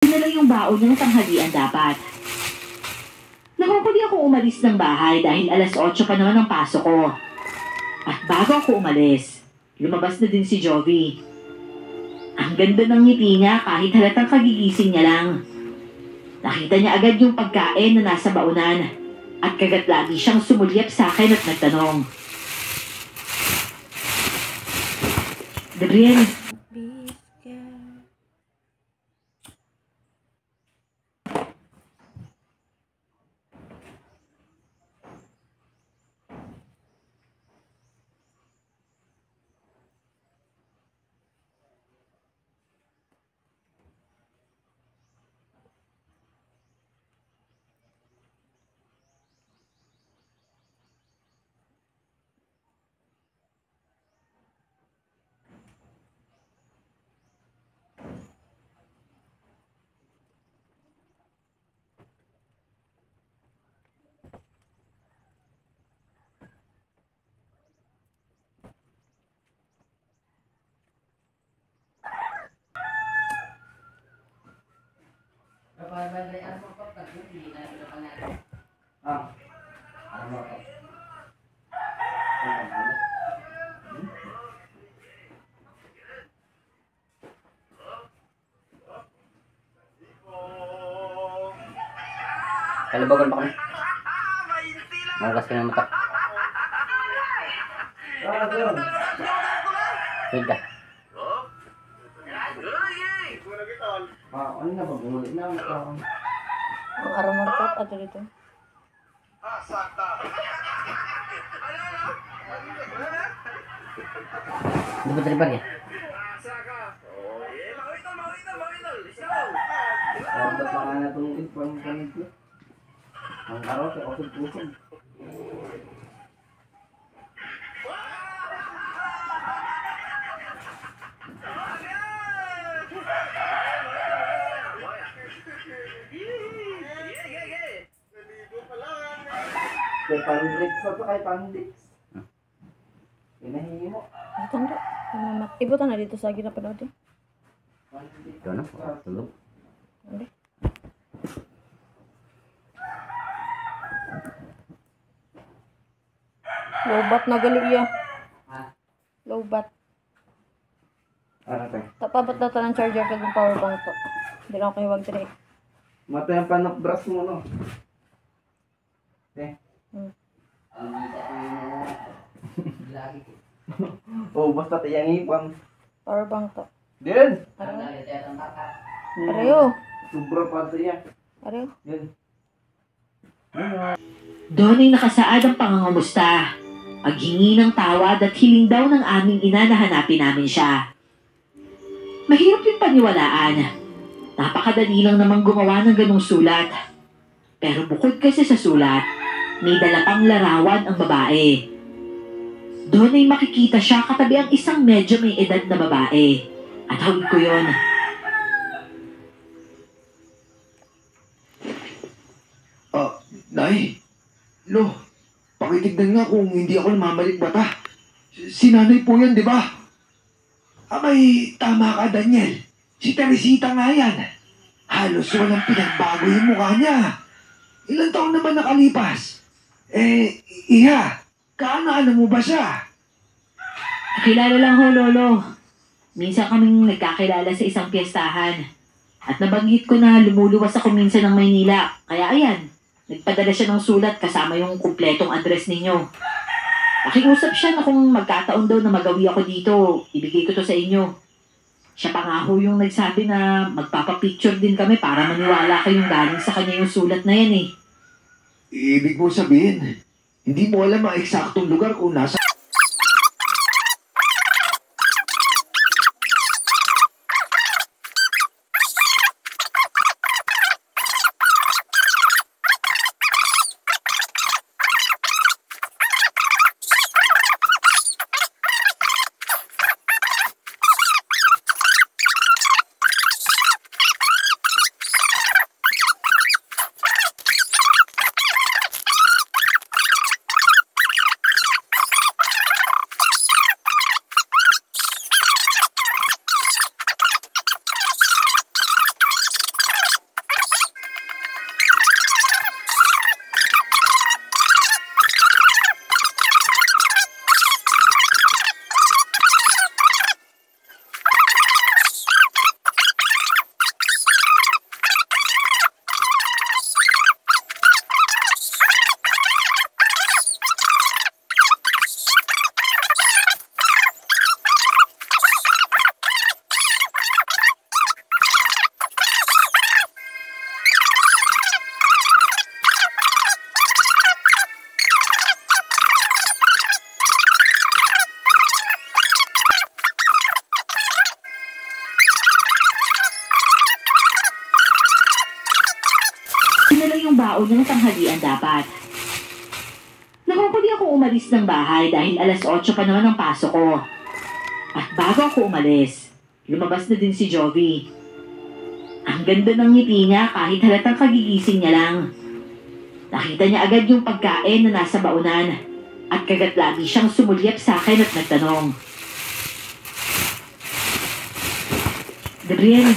Yun na lang yung baon ng tanghalian dapat. Nakukuli ako umalis ng bahay dahil alas 8 pa naman ang pasok ko. At bago ako umalis, lumabas na din si Jovi. Ang ganda ng ngiti niya kahit halatang kagigising niya lang. Nakita niya agad yung pagkain na nasa baunan at kagat lagi siyang sumulyap sa akin at nagtanong, Gabriel, Kalabagan pa kami. Magas ka ng mata. Wait ka. Ano na ba? Bumuli na mata. Ang araw mo ito at dito. Hindi ba tribal yan? Dapat mga na itong inform kanil ko. Ang araw sa kusog-kusog. Kaya pandrix pa ito, kaya pandrix. Inahingi mo. Tanda. Ibutan na dito sa ginapanood eh. Ito na. Tulog. Hindi. Lobat na gali iya. Lobat. Ano tayo? Tapabot na ito ng charger ko yung power bank to. Hindi na ako kayo wag tray. Mata yung panok-brush mo, no? Eh? Oh, basta tayang ipang. Power bank to. Din! Pareho. Sobra pa tayo. Pareho. Din. doon ay nakasaad ang pangangamusta. Paghingi ng tawad at hiling daw ng aming ina na hanapin namin siya. Mahirap yung paniwalaan. Napakadali lang namang gumawa ng ganong sulat. Pero bukod kasi sa sulat, may dala pang larawan ang babae. Doon ay makikita siya katabi ang isang medyo may edad na babae. At hawig ko yun. Nay, lo, pakitignan nga kung hindi ako namamalik bata. Si nanay po yan, di ba? Abay, tama ka, Daniel. Si Teresita nga yan. Halos walang pinagbago yung mukha niya. Ilang taon na ba nakalipas? Iha, kaano-ano mo ba siya? Kilala lang ho, Lolo. Minsan kaming nagkakilala sa isang piyestahan. At nabanggit ko na lumuluwas ako minsan ng Maynila. Kaya ayan, nagpadala siya ng sulat kasama yung kumpletong address ninyo. Nakiusap siya na kung magkataon daw na magawi ako dito, ibigay ko to sa inyo. Siya pa nga ho yung nagsabi na magpapapicture din kami para maniwala kayong galing sa kanya yung sulat na yan eh. Ibig mo sabihin, hindi mo alam ang eksaktong lugar kung nasa... baon ng tanghalian dapat. Nakukuli ako umalis ng bahay dahil 8:00 pa naman ang pasok ko. At bago ako umalis, lumabas na din si Jovi. Ang ganda ng ngiti niya kahit halatang kagigising niya lang. Nakita niya agad yung pagkain na nasa baunan at kagat lagi siyang sumulyap sa akin at nagtanong, Gabriel,